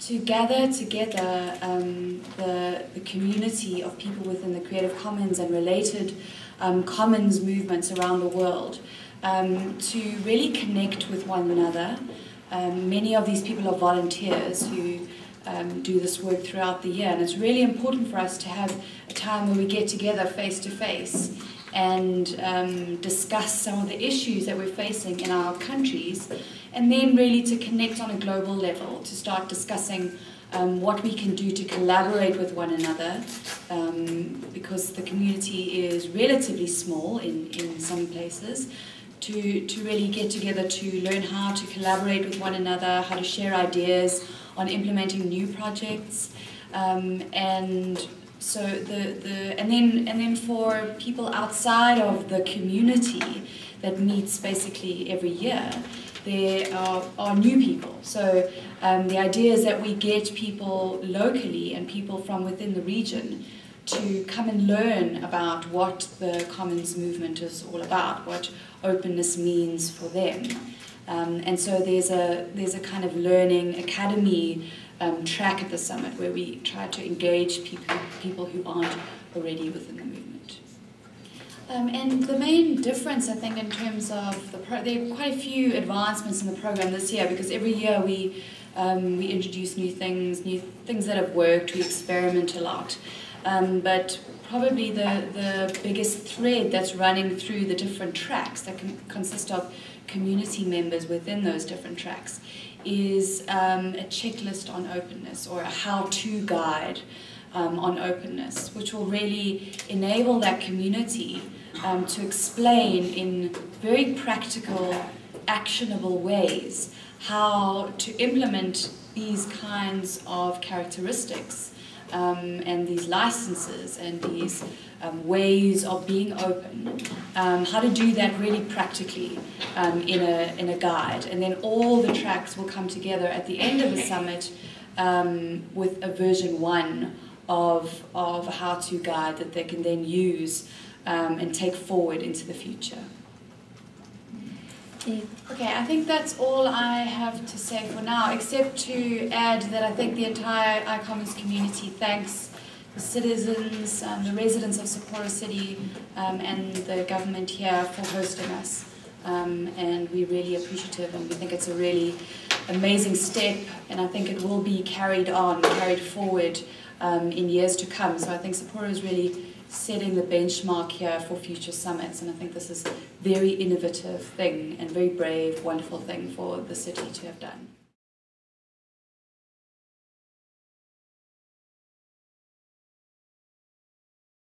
To gather together the community of people within the Creative Commons and related commons movements around the world, to really connect with one another. Many of these people are volunteers who do this work throughout the year, and it's really important for us to have a time where we get together face to face and discuss some of the issues that we're facing in our countries, and then really to connect on a global level, to start discussing what we can do to collaborate with one another, because the community is relatively small in some places, to really get together to learn how to collaborate with one another, how to share ideas on implementing new projects, and so and then for people outside of the community that meets basically every year, there are new people. So the idea is that we get people locally and people from within the region to come and learn about what the Commons movement is all about, what openness means for them. And so there's a kind of learning academy track at the summit where we try to engage people who aren't already within the movement. And the main difference, I think, in terms of there are quite a few advancements in the program this year, because every year we introduce new things that have worked, we experiment a lot. But probably the biggest thread that's running through the different tracks that consist of community members within those different tracks is a checklist on openness, or a how-to guide on openness, which will really enable that community to explain in very practical, actionable ways how to implement these kinds of characteristics and these licenses and these ways of being open, how to do that really practically in a guide. And then all the tracks will come together at the end of the summit with a version 1 of a how-to guide that they can then use and take forward into the future. Okay, I think that's all I have to say for now, except to add that I think the entire iCommons community thanks the citizens, the residents of Sapporo City, and the government here for hosting us. And we're really appreciative, and we think it's a really amazing step, and I think it will be carried forward in years to come. So I think Sapporo is really setting the benchmark here for future summits, and I think this is a very innovative thing and very brave, wonderful thing for the city to have done.